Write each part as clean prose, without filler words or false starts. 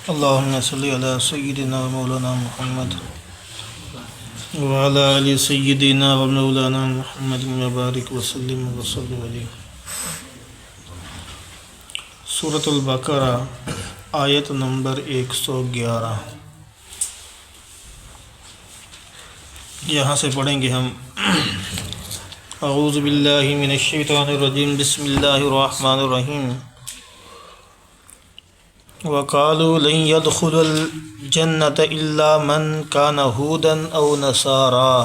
اللهم صل علی سیدنا و مولانا محمد وعلی آل سیدنا و مولانا محمد وبارک وسلم علیہ۔ سورۃ البقرہ آیت نمبر 111، یہاں سے پڑھیں گے ہم۔ اعوذ باللہ من الشیطان الرجیم، بسم اللہ الرحمن الرحیم۔ وَقَالُوا لَن يَدْخُلَ الْجَنَّةَ إِلَّا مَنْ كَانَ هُودًا أَوْ نَصَارَىٰ،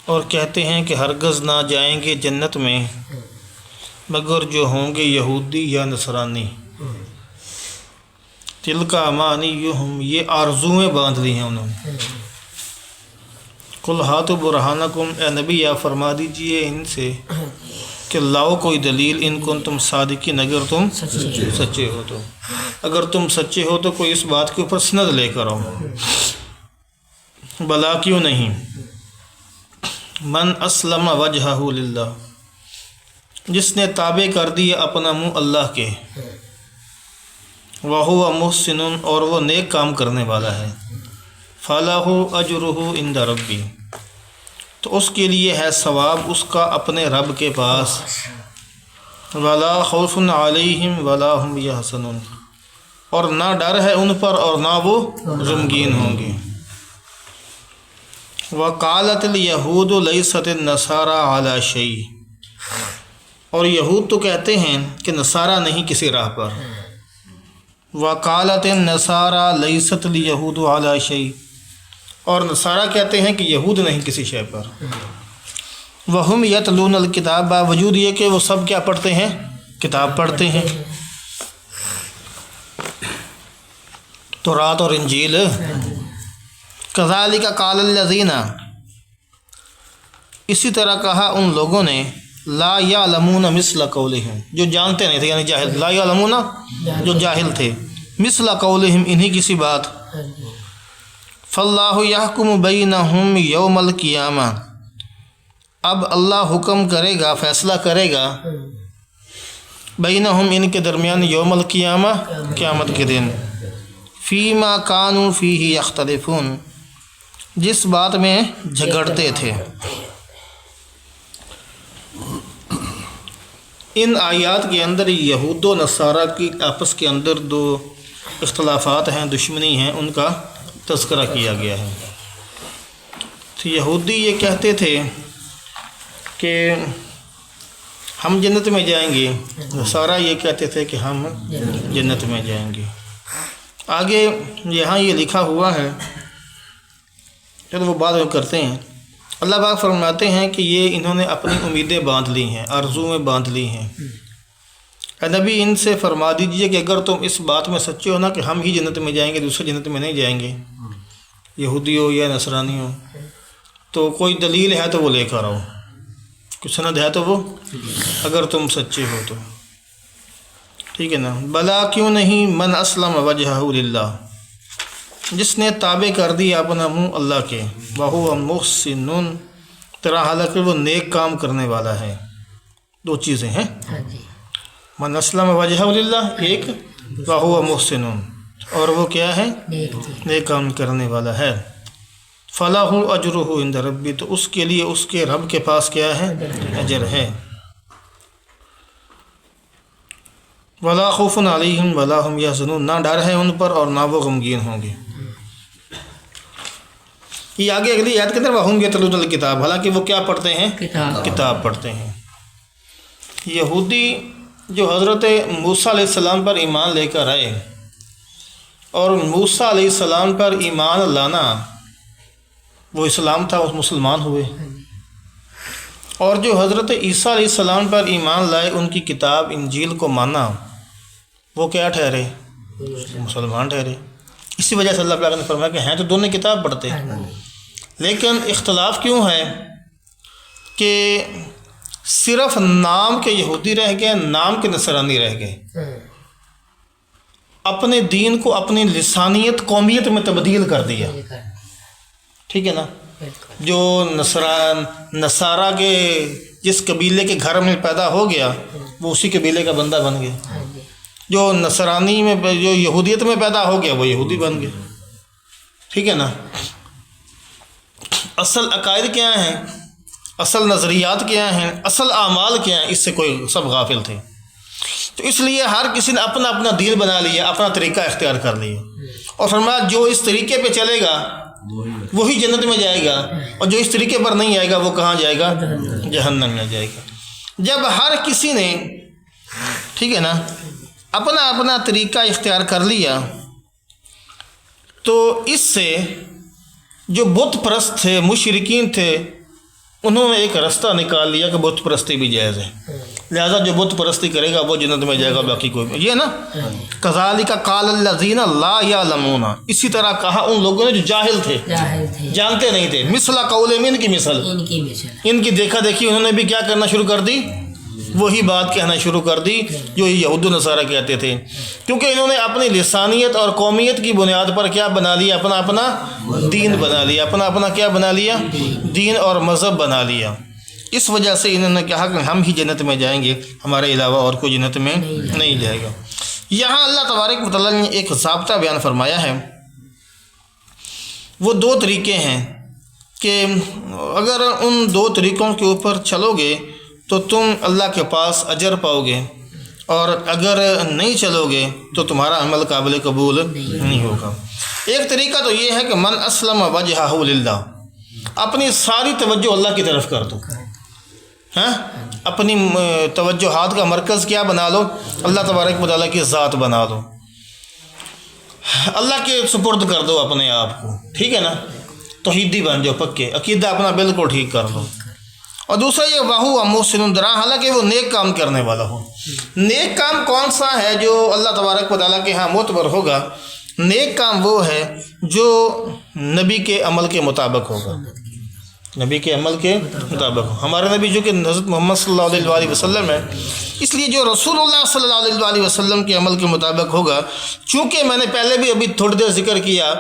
اور کہتے ہیں کہ ہرگز نہ جائیں گے جنت میں مگر جو ہوں گے یہودی یا نصرانی۔ تِلْكَ أَمَانِيُّهُمْ، یہ آرزویں باندھ لی ہیں انہوں نے۔ قُلْ هَاتُوا بُرْهَانَكُمْ، اے نبی آپ فرما دیجئے ان سے کہ لاؤ کوئی دلیل، ان کنتم صادقین، اگر تم سچے ہو تو، اگر تم سچے ہو تو کوئی اس بات کے اوپر سند لے کر آؤ۔ بلا کیوں نہیں، من اسلم وجہہ للہ، جس نے تابع کر دیا اپنا منہ اللہ کے، وَهُوَ مُحْسِنٌ، اور وہ نیک کام کرنے والا ہے، فَلَهُ أَجْرُهُ عِنْدَ رَبِّهِ، تو اس کے لیے ہے ثواب اس کا اپنے رب کے پاس، وَلَا خَوْفٌ عَلَيْهِمْ وَلَا هُمْ يَحْزَنُونَ، اور نہ ڈر ہے ان پر اور نہ وہ غمگین ہوں گے۔ وَقَالَتِ الْيَهُودُ لَيْسَتِ النَّصَارَىٰ عَلَىٰ شَيْءٍ، اور یہود تو کہتے ہیں کہ نصارہ نہیں کسی راہ پر۔ وَقَالَتِ النَّصَارَىٰ لَيْسَتِ الْيَهُودُ عَلَىٰ شَيْءٍ، اور نصارہ کہتے ہیں کہ یہود نہیں کسی شے پر۔ وَهُمْ يَتْلُونَ الْكِتَابَ، باوجود یہ کہ وہ سب کیا پڑھتے ہیں، کتاب پڑھتے ہیں، تورات اور انجیل۔ كَذَلِكَ قَالَ الَّذِينَ، اسی طرح کہا ان لوگوں نے، لا يعلمون مثل قولهم، جو جانتے نہیں تھے، یعنی جاہل، لا يعلمون جو جاہل تھے، مثل قولهم انہی کسی بات۔ فاللہ یحکم بینہم یوم القیامہ، اب اللہ حکم کرے گا، فیصلہ کرے گا، بینہم ان کے درمیان، یوم القیامہ قیامت کے دن، فیما کانوا فیہ یختلفون، جس بات میں جھگڑتے تھے۔ ان آیات کے اندر یہود و نصارہ کی آپس کے اندر دو اختلافات ہیں، دشمنی ہیں، ان کا تذکرہ کیا گیا ہے۔ تو یہودی یہ کہتے تھے کہ ہم جنت میں جائیں گے، نصارہ یہ کہتے تھے کہ ہم جنت میں جائیں گے۔ آگے یہاں یہ لکھا ہوا ہے، جب وہ بات کرتے ہیں، اللہ پاک فرماتے ہیں کہ یہ انہوں نے اپنی امیدیں باندھ لی ہیں، آرزویں باندھ لی ہیں۔ اے نبی ان سے فرما دیجئے کہ اگر تم اس بات میں سچے ہو نا کہ ہم ہی جنت میں جائیں گے، دوسرے جنت میں نہیں جائیں گے، یہودی ہو یا نصرانی ہو، تو کوئی دلیل ہے تو وہ لے کر آؤ، کچھ سند ہے تو وہ، اگر تم سچے ہو تو، ٹھیک ہے نا۔ بلا کیوں نہیں، من اسلم وجہہ للہ، جس نے تابع کر دیا اپنا منہ اللہ کے، وَهُوَ مُحْسِنٌ، تیرا حالانکہ وہ نیک کام کرنے والا ہے۔ دو چیزیں ہیں، من اسلم وجہہ للہ ایک، وَهُوَ مُحْسِنٌ، اور وہ کیا ہے، نیک کام کرنے والا ہے۔ فَلَهُ أَجْرُهُ عِنْدَ رَبِّهِ، تو اس کے لیے اس کے رب کے پاس کیا ہے، اجر ہے۔ وَلَا خَوْفٌ عَلَيْهِمْ وَلَا هُمْ يَحْزَنُونَ، نہ ڈر ہے ان پر اور نہ وہ غمگین ہوں گے۔ یہ آگے اگلی آیت کے اندر وَهُمْ يَتْلُونَ الْكِتَابَ، حالانکہ وہ کیا پڑھتے ہیں، کتاب پڑھتے ہیں۔ یہودی جو حضرت موسیٰ علیہ السلام پر ایمان لے کر آئے، اور موسیٰ علیہ السلام پر ایمان لانا وہ اسلام تھا، وہ مسلمان ہوئے، اور جو حضرت عیسیٰ علیہ السلام پر ایمان لائے، ان کی کتاب انجیل کو مانا، وہ کیا ٹھہرے، مسلمان ٹھہرے۔ اسی وجہ سے اللہ تعالیٰ نے فرمایا کہ ہیں تو دونوں کتاب پڑھتے ہیں، لیکن اختلاف کیوں ہے کہ صرف نام کے یہودی رہ گئے، نام کے نصرانی رہ گئے، اپنے دین کو اپنی لسانیت، قومیت میں تبدیل کر دیا، ٹھیک ہے نا۔ جو نصارہ کے جس قبیلے کے گھر میں پیدا ہو گیا وہ اسی قبیلے کا بندہ بن گیا، جو نصرانی میں جو یہودیت میں پیدا ہو گیا وہ یہودی بن گیا، ٹھیک ہے نا۔ اصل عقائد کیا ہیں، اصل نظریات کیا ہیں، اصل اعمال کیا ہیں، اس سے کوئی سب غافل تھے۔ تو اس لیے ہر کسی نے اپنا اپنا دین بنا لیا، اپنا طریقہ اختیار کر لیا، اور فرمایا جو اس طریقے پہ چلے گا وہی جنت میں جائے گا، اور جو اس طریقے پر نہیں آئے گا وہ کہاں جائے گا؟ جہنم میں جائے گا۔ جب ہر کسی نے، ٹھیک ہے نا، اپنا اپنا طریقہ اختیار کر لیا تو اس سے جو بت پرست تھے، مشرکین تھے، انہوں نے ایک راستہ نکال لیا کہ بت پرستی بھی جائز ہے، لہذا جو بت پرستی کرے گا وہ جنت میں جائے گا، باقی کوئی، یہ نا کذالک قال الذین لا یعلمون، اسی طرح کہا ان لوگوں نے جو جاہل تھے، جانتے نہیں تھے، مثل قولہم، ان کی مثل، ان کی دیکھا دیکھی انہوں نے بھی کیا کرنا شروع کر دی؟ وہی بات کہنا شروع کر دی جو یہود و نصارہ کہتے تھے، کیونکہ انہوں نے اپنی لسانیت اور قومیت کی بنیاد پر کیا بنا لیا؟ اپنا اپنا دین بنا لیا، اپنا اپنا کیا بنا لیا؟ دین اور مذہب بنا لیا۔ اس وجہ سے انہوں نے کہا کہ ہم ہی جنت میں جائیں گے، ہمارے علاوہ اور کوئی جنت میں نہیں جائے گا۔ یہاں اللہ تبارک و تعالیٰ نے ایک ضابطہ بیان فرمایا ہے، وہ دو طریقے ہیں کہ اگر ان دو طریقوں کے اوپر چلو گے تو تم اللہ کے پاس اجر پاؤ گے، اور اگر نہیں چلو گے تو تمہارا عمل قابل قبول نہیں ہوگا۔ ایک طریقہ تو یہ ہے کہ من اسلم وجہہ للہ، اپنی ساری توجہ اللہ کی طرف کر دو، ہاں، اپنی توجہات کا مرکز کیا بنا لو؟ اللہ تبارک و تعالیٰ کی ذات بنا دو، اللہ کے سپرد کر دو اپنے آپ کو، ٹھیک ہے نا، توحیدی بن جاؤ، پکے عقیدہ اپنا بالکل ٹھیک کر لو۔ اور دوسرا یہ وَهُوَ مُحْسِنٌ درا، حالانکہ وہ نیک کام کرنے والا ہو۔ نیک کام کون سا ہے جو اللہ تبارک و تعالیٰ کے ہاں معتبر ہوگا؟ نیک کام وہ ہے جو نبی کے عمل کے مطابق ہوگا، نبی کے عمل کے مطابق ہو۔ ہمارے نبی جو کہ حضرت محمد صلی اللہ علیہ وآلہ وسلم ہے، اس لیے جو رسول اللہ صلی اللہ علیہ وآلہ وسلم کے عمل کے مطابق ہوگا، چونکہ میں نے پہلے بھی ابھی تھوڑی دیر ذکر کیا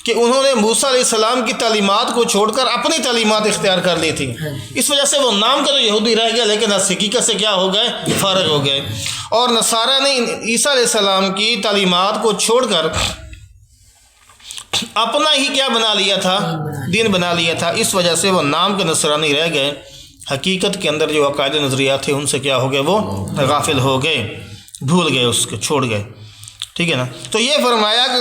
کہ انہوں نے موسیٰ علیہ السلام کی تعلیمات کو چھوڑ کر اپنی تعلیمات اختیار کر لی تھی، اس وجہ سے وہ نام کا تو یہودی رہ گیا، لیکن حقیقت سے کیا ہو گئے؟ فارغ ہو گئے۔ اور نصارہ نے عیسیٰ علیہ السلام کی تعلیمات کو چھوڑ کر اپنا ہی کیا بنا لیا تھا؟ دین بنا لیا تھا، اس وجہ سے وہ نام کے نصرانی رہ گئے، حقیقت کے اندر جو عقائد نظریات تھے ان سے کیا ہو گئے؟ وہ غافل ہو گئے، بھول گئے، اس کو چھوڑ گئے، ٹھیک ہے نا۔ تو یہ فرمایا کہ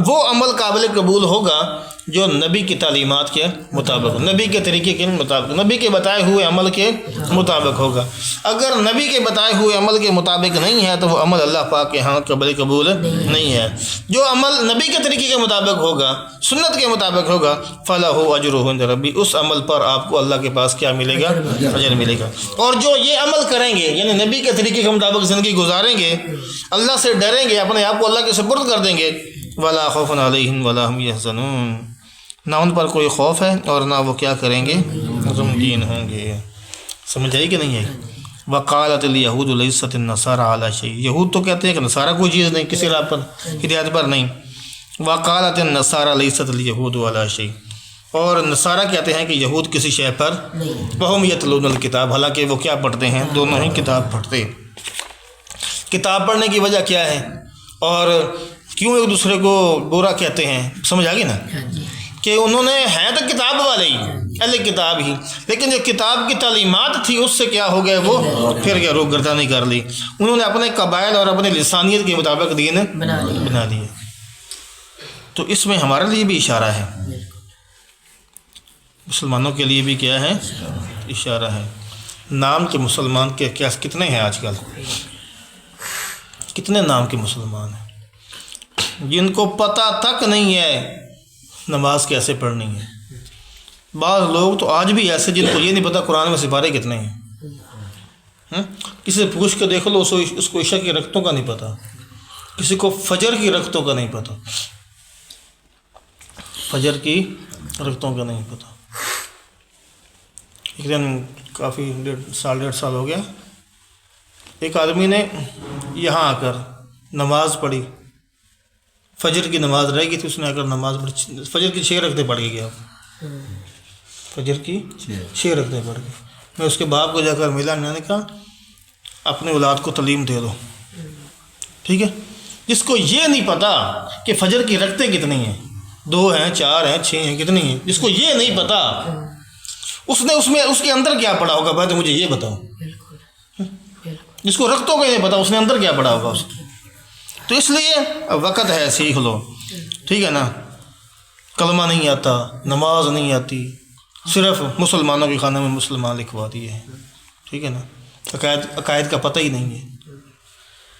وہ عمل قابل قبول ہوگا جو نبی کی تعلیمات کے مطابق، نبی کے طریقے کے مطابق، نبی کے بتائے ہوئے عمل کے مطابق ہوگا۔ اگر نبی کے بتائے ہوئے عمل کے مطابق نہیں ہے تو وہ عمل اللہ پاک کے ہاں قابل قبول نہیں ہے۔ جو عمل نبی کے طریقے کے مطابق ہوگا، سنت کے مطابق ہوگا، فَلَهُ أَجْرُهُ عِندَ رَبِّهِ، اس عمل پر آپ کو اللہ کے پاس کیا ملے گا؟ اجر ملے گا۔ اور جو یہ عمل کریں گے، یعنی نبی کے طریقے کے مطابق زندگی گزاریں گے، اللہ سے ڈریں گے، اپنے آپ کو اللہ کے سپرد کر دیں گے، وَلَا خَوْفٌ عَلَيْهِمْ وَلَا هُمْ يَحْزَنُونَ، نہ ان پر کوئی خوف ہے اور نہ وہ کیا کریں گے؟ غمگین ہوں گے۔ سمجھ آئی کہ نہیں ہے؟ وقالت اليہود لیست النصارى علی شیء، یہود تو کہتے ہیں کہ نصارہ کوئی چیز نہیں، کسی راہ پر، ہدایت پر نہیں۔ وقالت النصارى لیست اليہود علی شیء، اور نصارہ کہتے ہیں کہ یہود کسی شے پر وہم یتلون الکتاب، حالانکہ وہ کیا پڑھتے ہیں؟ دونوں ہی کتاب پڑھتے ہیں۔ کتاب پڑھنے کی وجہ کیا ہے اور کیوں ایک دوسرے کو برا کہتے ہیں؟ سمجھ آ گئی نا کہ انہوں نے ہیں تو کتاب والے ہی، اہل کتاب ہی، لیکن جو کتاب کی تعلیمات تھی اس سے کیا ہو گئے؟ وہ پھر کیا روگردانی کر لی، انہوں نے اپنے قبائل اور اپنے لسانیت کے مطابق دین بنا لیا۔ تو اس میں ہمارے لیے بھی اشارہ ہے، مسلمانوں کے لیے بھی کیا ہے؟ اشارہ ہے۔ نام کے مسلمان کے کیا کتنے ہیں آج کل؟ کتنے نام کے مسلمان ہیں جن کو پتہ تک نہیں ہے نماز کیسے پڑھنی ہے؟ بعض لوگ تو آج بھی ایسے جن کو یہ نہیں پتہ قرآن میں سپارے کتنے ہیں، کسی سے پوچھ کے دیکھ لو، اس کو عشاء کی رکعتوں کا نہیں پتہ، کسی کو فجر کی رکعتوں کا نہیں پتہ، فجر کی رکعتوں کا نہیں پتہ۔ ایک دن کافی ڈیڑھ سال ہو گیا، ایک آدمی نے یہاں آ کر نماز پڑھی، فجر کی نماز رہ گئی تھی، اس نے آ کر نماز پڑھی، فجر کی 6 رکعتیں پڑھ کے گیا، فجر کی 6 رکعتیں پڑھ کے، میں اس کے باپ کو جا کر ملا، میں نے کہا اپنے اولاد کو تعلیم دے دو، ٹھیک ہے. جس کو یہ نہیں پتا کہ فجر کی رکعتیں کتنی ہیں، 2 ہیں 4 ہیں 6 ہیں کتنی ہیں، جس کو یہ نہیں پتا اس نے اس کے اندر کیا پڑا ہوگا، بھائی تو مجھے یہ بتاؤ. جس کو رکعتوں کا نہیں پتا اس نے اندر کیا پڑا ہوگا اس کی. تو اس لیے وقت ہے، سیکھ لو، ٹھیک ہے نا. کلمہ نہیں آتا، نماز نہیں آتی، صرف مسلمانوں کے خانے میں مسلمان لکھوا دیے ہیں، ٹھیک ہے نا. عقائد کا پتہ ہی نہیں ہے،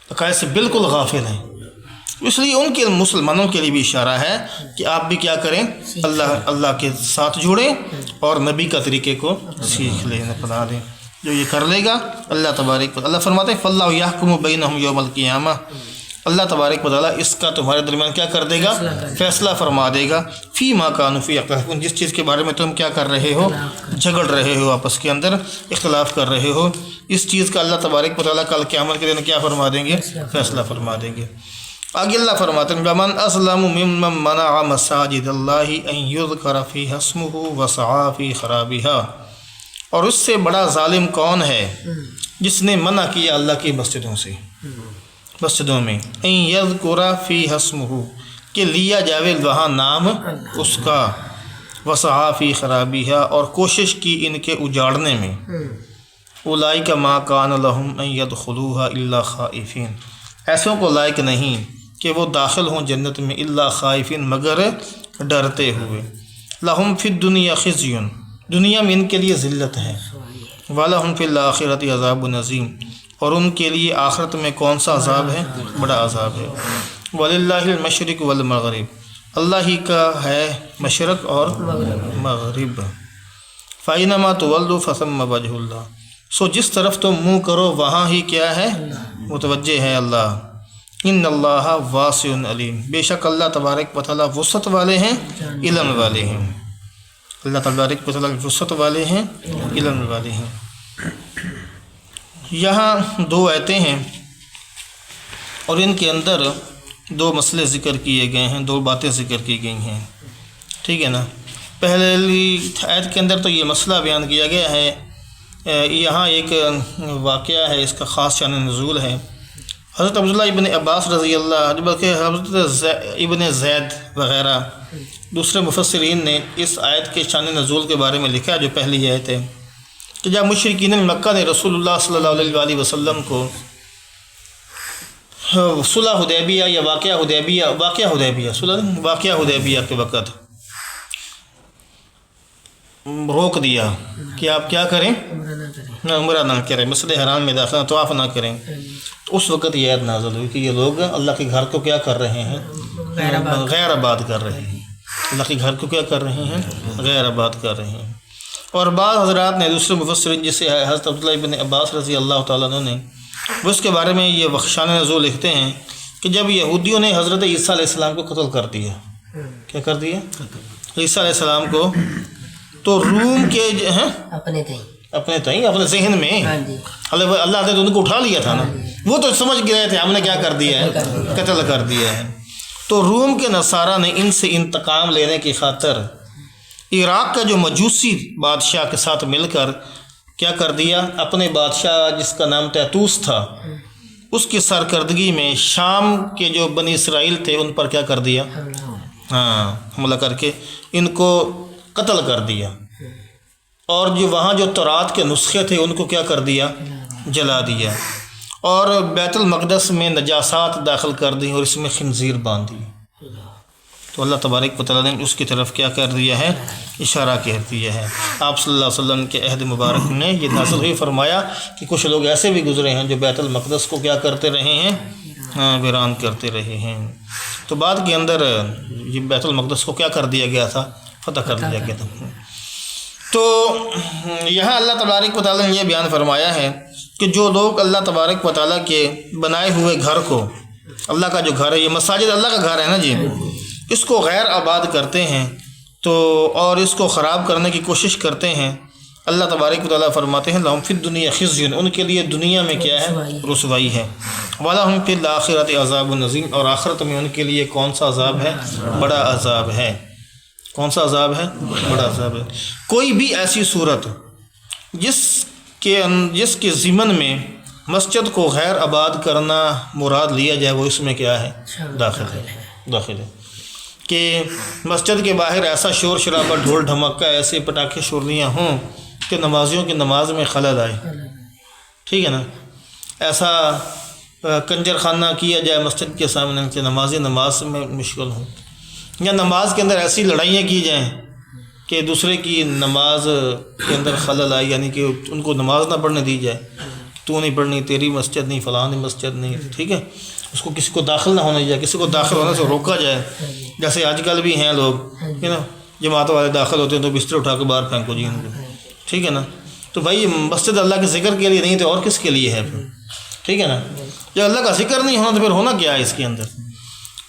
عقائد سے بالکل غافل ہیں. اس لیے ان کے مسلمانوں کے لیے بھی اشارہ ہے کہ آپ بھی کیا کریں، اللہ کے ساتھ جڑیں اور نبی کا طریقے کو سیکھ لیں، اپنا لیں. جو یہ کر لے گا اللہ تبارک اللہ فرماتے ہیں فاللہ یحکم بینہم یوم القیامہ، اللہ تبارک و تعالیٰ اس کا تمہارے درمیان کیا کر دے گا، فیصلہ فرما دے گا. فی ما کانوا فیہ یختلفون، جس چیز کے بارے میں تم کیا کر رہے ہو، جھگڑ رہے ہو، آپس کے اندر اختلاف کر رہے ہو، اس چیز کا اللہ تبارک و تعالیٰ کل قیامت کے دن کیا فرما دیں گے، فیصلہ فرما دیں گے. آگے اللہ فرماتے ہیں وَمَنْ أَظْلَمُ مِمَّنْ مَنَعَ مَسَاجِدَ اللَّهِ أَنْ يُذْكَرَ فِيهَا اسْمُهُ وَسَعَىٰ فِي خَرَابِهَا، اور اس سے بڑا ظالم کون ہے جس نے منع کیا اللہ کی مسجدوں سے، مسجدوں میں ان یذکر فیہا اسمہ، کہ لیا جاوے وہاں نام اس کا، وسعیٰ فی خرابیہا، اور کوشش کی ان کے اجاڑنے میں. اولئک ما کان لہم ان یدخلوہا الا خائفین، ایسوں کو لائق نہیں کہ وہ داخل ہوں جنت میں الا خائفین، مگر ڈرتے ہوئے. لہم فی الدنیا خزی، دنیا میں ان کے لیے ذلت ہے. وَلَهُمْ فِي الْآخِرَةِ عَذَابٌ عَظِيمٌ، اور ان کے لیے آخرت میں کون سا عذاب ہے، بڑا عذاب ہے. وَلِلَّهِ الْمَشْرِقُ وَالْمَغْرِبُ، اللہ ہی کا ہے مشرق اور مغرب. فَأَيْنَمَا تُوَلُّوا فَثَمَّ وَجْهُ اللَّهِ، سو جس طرف تم منہ کرو وہاں ہی کیا ہے، متوجہ ہے اللہ. ان اللہ واسع علیم، بے شک اللہ تبارک و تعالیٰ وسعت والے ہیں، علم والے ہیں. اللہ تبارک و تعالیٰ وسعت والے ہیں، علم والے ہیں. یہاں 2 آیتیں ہیں اور ان کے اندر 2 مسئلے ذکر کیے گئے ہیں، 2 باتیں ذکر کی گئی ہیں، ٹھیک ہے نا. پہلی آیت کے اندر تو یہ مسئلہ بیان کیا گیا ہے. یہاں ایک واقعہ ہے، اس کا خاص شان نزول ہے. حضرت عبداللہ ابن عباس رضی اللہ، بلکہ حضرت ابن زید وغیرہ دوسرے مفسرین نے اس آیت کے شان نزول کے بارے میں لکھا ہے، جو پہلی آیت ہے، کہ جب مشرکین مکہ نے رسول اللہ صلی اللہ علیہ وآلہ وسلم کو صلح حدیبیہ یا واقعہ حدیبیہ کے وقت روک دیا کہ آپ کیا کریں، عمرہ نہ کریں، مسجد حرام میں داخلہ طواف نہ کریں، تو اس وقت یہ آیت نازل ہوئی کہ یہ لوگ اللہ کے گھر کو کیا کر رہے ہیں، غیر آباد کر رہے ہیں. اللہ کے گھر کو کیا کر رہے ہیں، غیر آباد کر رہے ہیں. اور بعض حضرات نے دوسرے مفسرین جسے حضرت عبداللہ ابن عباس رضی اللہ تعالیٰ عنہ نے، وہ اس کے بارے میں یہ شان نزول لکھتے ہیں کہ جب یہودیوں نے حضرت عیسیٰ علیہ السلام کو قتل کر دیا، کیا کر دیا، عیسیٰ علیہ السلام کو، تو روم کے اپنے ذہن میں اللہ نے تو ان کو اٹھا لیا تھا نا، وہ تو سمجھ گئے تھے ہم نے کیا کر دیا ہے، قتل کر دیا ہے. تو روم کے نصارہ نے ان سے انتقام لینے کی خاطر عراق کا جو مجوسی بادشاہ کے ساتھ مل کر کیا کر دیا، اپنے بادشاہ جس کا نام تیتوس تھا، اس کی سرکردگی میں شام کے جو بنی اسرائیل تھے ان پر کیا کر دیا، حملہ کر کے ان کو قتل کر دیا. اور جو وہاں جو تورات کے نسخے تھے ان کو کیا کر دیا، جلا دیا. اور بیت المقدس میں نجاسات داخل کر دی اور اس میں خنزیر باندھ دی. تو اللہ تبارک و تعالیٰ نے اس کی طرف کیا کر دیا ہے، اشارہ کر دیا ہے. آپ صلی اللہ علیہ وسلم کے عہد مبارک میں یہ نازل ہوئی، فرمایا کہ کچھ لوگ ایسے بھی گزرے ہیں جو بیت المقدس کو کیا کرتے رہے ہیں، ویران کرتے رہے ہیں. تو بعد کے اندر یہ بیت المقدس کو کیا کر دیا گیا تھا، فتح کر دیا گیا تھا. تو یہاں اللہ تبارک و تعالیٰ نے یہ بیان فرمایا ہے کہ جو لوگ اللہ تبارک و تعالیٰ کے بنائے ہوئے گھر کو، اللہ کا جو گھر ہے، یہ مساجد اللہ کا گھر ہے نا جی، اس کو غیر آباد کرتے ہیں تو اور اس کو خراب کرنے کی کوشش کرتے ہیں. اللہ تبارک و تعالیٰ فرماتے ہیں لہم فی الدنیا خزی، ان کے لیے دنیا میں کیا ہے، رسوائی ہے. وَلَهُمْ فِي الْآخِرَةِ عَذَابٌ عَظِيمٌ، اور آخرت میں ان کے لیے کون سا عذاب ہے، بڑا عذاب ہے. کون سا عذاب ہے، بڑا عذاب ہے. کوئی بھی ایسی صورت جس کے ضمن میں مسجد کو غیر آباد کرنا مراد لیا جائے وہ اس میں کیا ہے؟ داخل ہے کہ مسجد کے باہر ایسا شور شرابہ ڈھول ڈھمکا ایسے پٹاخے شورلیاں ہوں کہ نمازیوں کی نماز میں خلل آئے، ٹھیک ہے نا، ایسا کنجر خانہ کیا جائے مسجد کے سامنے کہ نمازی نماز میں مشغول ہوں، یا نماز کے اندر ایسی لڑائیاں کی جائیں کہ دوسرے کی نماز کے اندر خلل آئے، یعنی کہ ان کو نماز نہ پڑھنے دی جائے، تو نہیں پڑھنی، تیری مسجد نہیں، فلاں مسجد نہیں، ٹھیک ہے، اس کو کسی کو داخل نہ ہونے دیا جائے، کسی کو داخل ہونے سے روکا جائے، جیسے آج کل بھی ہیں لوگ، ہے نا، جماعت والے داخل ہوتے ہیں تو بستر اٹھا کے باہر پھینکو جی ان کو، ٹھیک ہے نا، تو بھائی مسجد اللہ کے ذکر کے لیے نہیں تو اور کس کے لیے ہے پھر، ٹھیک ہے نا، جب اللہ کا ذکر نہیں ہونا تو پھر ہونا کیا ہے اس کے اندر،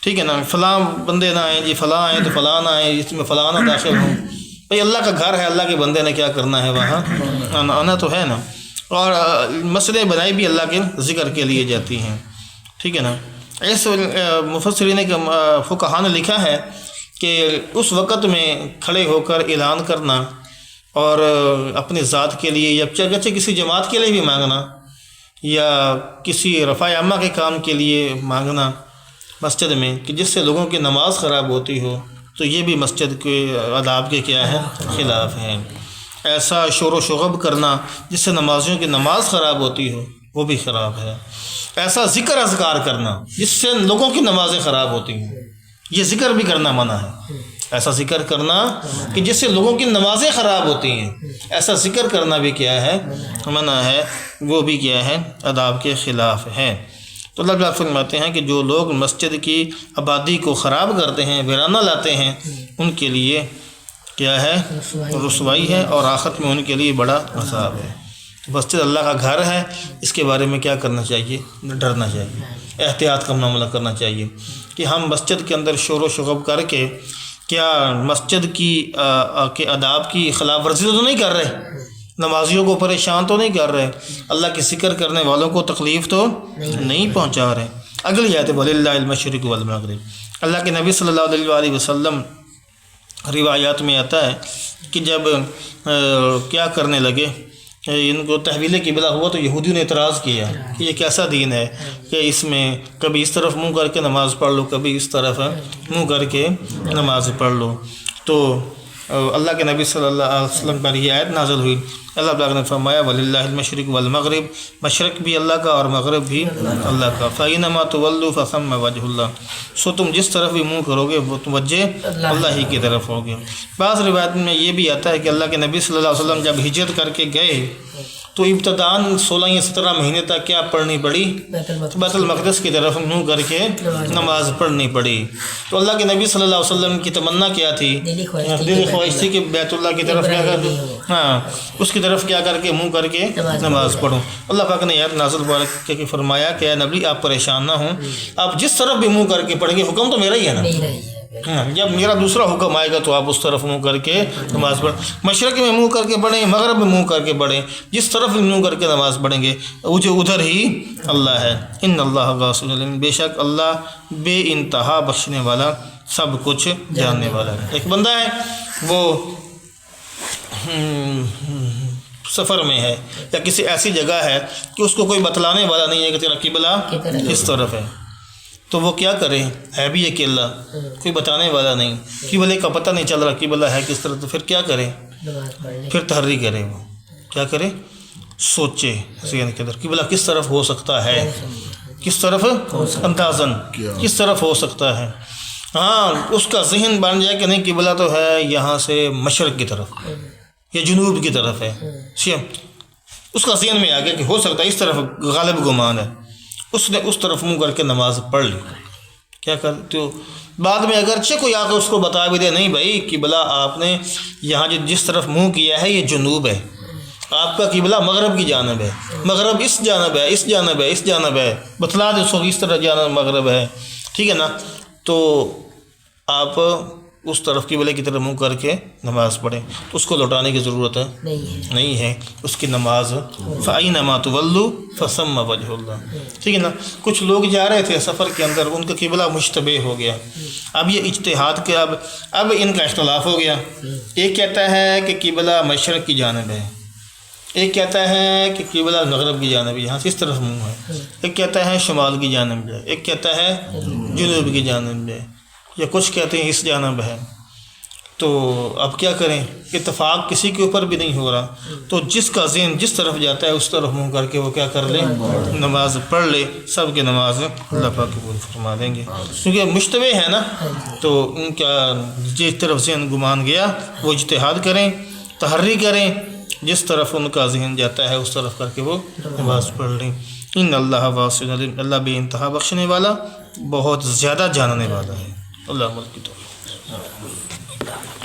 ٹھیک ہے نا، فلاں بندے نہ آئیں جی، فلاں آئیں تو فلاں نہ آئیں، اس میں فلاں نہ داخل ہوں، بھائی اللہ کا گھر ہے، اللہ کے بندے نے کیا کرنا ہے وہاں آنا تو ہے نا، اور مسجدیں بنائی بھی اللہ کے ذکر کے لیے جاتی ہیں، ٹھیک ہے نا۔ اس مفسرین کے فقہاء نے لکھا ہے کہ اس وقت میں کھڑے ہو کر اعلان کرنا اور اپنی ذات کے لیے یا چاہے کسی جماعت کے لیے بھی مانگنا یا کسی رفع عامہ کے کام کے لیے مانگنا مسجد میں کہ جس سے لوگوں کی نماز خراب ہوتی ہو، تو یہ بھی مسجد کے آداب کے کیا ہے؟ خلاف ہے۔ ایسا شور و شغب کرنا جس سے نمازیوں کی نماز خراب ہوتی ہو وہ بھی خراب ہے۔ ایسا ذکر اذکار کرنا جس سے لوگوں کی نمازیں خراب ہوتی ہیں، یہ ذکر بھی کرنا منع ہے۔ ایسا ذکر کرنا کہ جس سے لوگوں کی نمازیں خراب ہوتی ہیں، ایسا ذکر کرنا بھی کیا ہے؟ منع ہے، وہ بھی کیا ہے؟ آداب کے خلاف ہے۔ تو اللہ تعالیٰ فرماتے ہیں کہ جو لوگ مسجد کی آبادی کو خراب کرتے ہیں، ویرانہ لاتے ہیں، ان کے لیے کیا ہے؟ رسوائی ہے، اور آخرت میں ان کے لیے بڑا عذاب ہے۔ مسجد اللہ کا گھر ہے، اس کے بارے میں کیا کرنا چاہیے؟ ڈرنا چاہیے، احتیاط کا معاملہ کرنا چاہیے کہ ہم مسجد کے اندر شور و شغب کر کے کیا مسجد کی کے آداب کی خلاف ورزی تو نہیں کر رہے، نمازیوں کو پریشان تو نہیں کر رہے، اللہ کی ذکر کرنے والوں کو تکلیف تو نہیں پہنچا رہے۔ اگلی آیت وَلِلَّهِ الْمَشْرِقُ وَالْمَغْرِبُ، اللہ کے نبی صلی اللہ علیہ وآلہ وسلم روایات میں آتا ہے کہ جب کیا کرنے لگے، ان کو تحویل قبلہ ہوا تو یہودیوں نے اعتراض کیا کہ یہ کیسا دین ہے کہ اس میں کبھی اس طرف منہ کر کے نماز پڑھ لو، کبھی اس طرف منہ کر کے نماز پڑھ لو۔ تو اللہ کے نبی صلی اللہ علیہ وسلم پر یہ آیت نازل ہوئی، اللہ تعالیٰ نے فرمایا وَلِلَّهِ الْمَشْرِقُ وَالْمَغْرِبُ، مشرق بھی اللہ کا اور مغرب بھی اللہ کا، فَأَيْنَمَا تُوَلُّوا فَثَمَّ وَجْهُ اللَّهِ، سو تم جس طرف بھی منہ کرو گے وہ توجہ اللہ ہی کی طرف ہوگی۔ بعض روایت میں یہ بھی آتا ہے کہ اللہ کے نبی صلی اللہ علیہ وسلم جب ہجرت کر کے گئے تو ابتداً 16 یا 17 مہینے تک کیا پڑھنی پڑی؟ بیت المقدس کی طرف منہ کر کے نماز پڑھنی پڑی۔ تو اللہ کے نبی صلی اللہ علیہ وسلم کی تمنا کیا تھی؟ دلی خواہش تھی کہ بیت اللہ کی طرف کیا کر اس کی طرف کیا کر کے منہ کر کے نماز پڑھوں۔ اللہ پاک نے آیت نازل کہ فرمایا کہ اے نبی آپ پریشان نہ ہوں، آپ جس طرف بھی منہ کر کے پڑھیں گے، حکم تو میرا ہی ہے نا، جب میرا دوسرا حکم آئے گا تو آپ اس طرف منہ کر کے نماز پڑھیں، مشرق میں منہ کر کے پڑھیں، مغرب میں منہ کر کے پڑھیں، جس طرف بھی منہ کر کے نماز پڑھیں گے ادھر ہی اللہ ہے۔ ان اللہ غافر علیم، بے شک اللہ بے انتہا بخشنے والا، سب کچھ جاننے والا ہے۔ ایک بندہ ہے وہ سفر میں ہے یا کسی ایسی جگہ ہے کہ اس کو کوئی بتلانے والا نہیں ہے کہ تیرا قبلہ کس طرف ہے، تو وہ کیا کرے؟ ہے بھی اکیلا، کوئی بتانے والا نہیں، قبلے کا پتہ نہیں چل رہا قبلہ ہے کس طرف، تو پھر کیا کرے؟ پھر تحری کرے، وہ کیا کرے؟ سوچے قبلہ کس طرف ہو سکتا ہے، کس طرف اندازن کس طرف ہو سکتا ہے۔ ہاں اس کا ذہن بن جائے کہ نہیں قبلہ تو ہے یہاں سے مشرق کی طرف یا جنوب کی طرف ہے، اس کا ذہن میں آ گیا کہ ہو سکتا ہے اس طرف غالب گمان ہے، اس نے اس طرف منہ کر کے نماز پڑھ لی۔ کیا کرتے ہو بعد میں اگرچہ کوئی آ کے اس کو بتا بھی دے، نہیں بھائی قبلہ آپ نے یہاں جس طرف منہ کیا ہے یہ جنوب ہے، آپ کا قبلہ مغرب کی جانب ہے، مغرب اس جانب ہے، اس جانب ہے، اس جانب ہے، بتلا دے اس کو اس طرح جانب مغرب ہے، ٹھیک ہے نا، تو آپ اس طرف قبلے کی طرف منہ کر کے نماز پڑھیں، تو اس کو لوٹانے کی ضرورت نہیں ہے، اس کی نماز فَأَيْنَمَا تُوَلُّوا فَثَمَّ وَجْهُ اللَّهِ، ٹھیک ہے نا۔ کچھ لوگ جا رہے تھے سفر کے اندر، ان کا قبلہ مشتبہ ہو گیا، اب یہ اجتہاد کے اب ان کا اختلاف ہو گیا، ایک کہتا ہے کہ قبلہ مشرق کی جانب ہے، ایک کہتا ہے کہ قبلہ مغرب کی جانب، یہاں سے اس طرف منہ ہے، ایک کہتا ہے شمال کی جانب ہے، ایک کہتا ہے جنوب کی جانب ہے، یا کچھ کہتے ہیں اس جانب ہے. تو اب کیا کریں؟ اتفاق کسی کے اوپر بھی نہیں ہو رہا، تو جس کا ذہن جس طرف جاتا ہے اس طرف منہ کر کے وہ کیا کر لے؟ نماز پڑھ لے. سب کی نماز اللہ پاک قبول فرما دیں گے، کیونکہ مشتبہ ہے نا، تو ان کا جس طرف ذہن گمان گیا وہ اجتہاد کریں، تحری کریں، جس طرف ان کا ذہن جاتا ہے اس طرف کر کے وہ نماز پڑھ لیں. ان اللہ واسع علیم، اللہ بے انتہا بخشنے والا، بہت زیادہ جاننے والا ہے. اللہ ملک کی توفیق.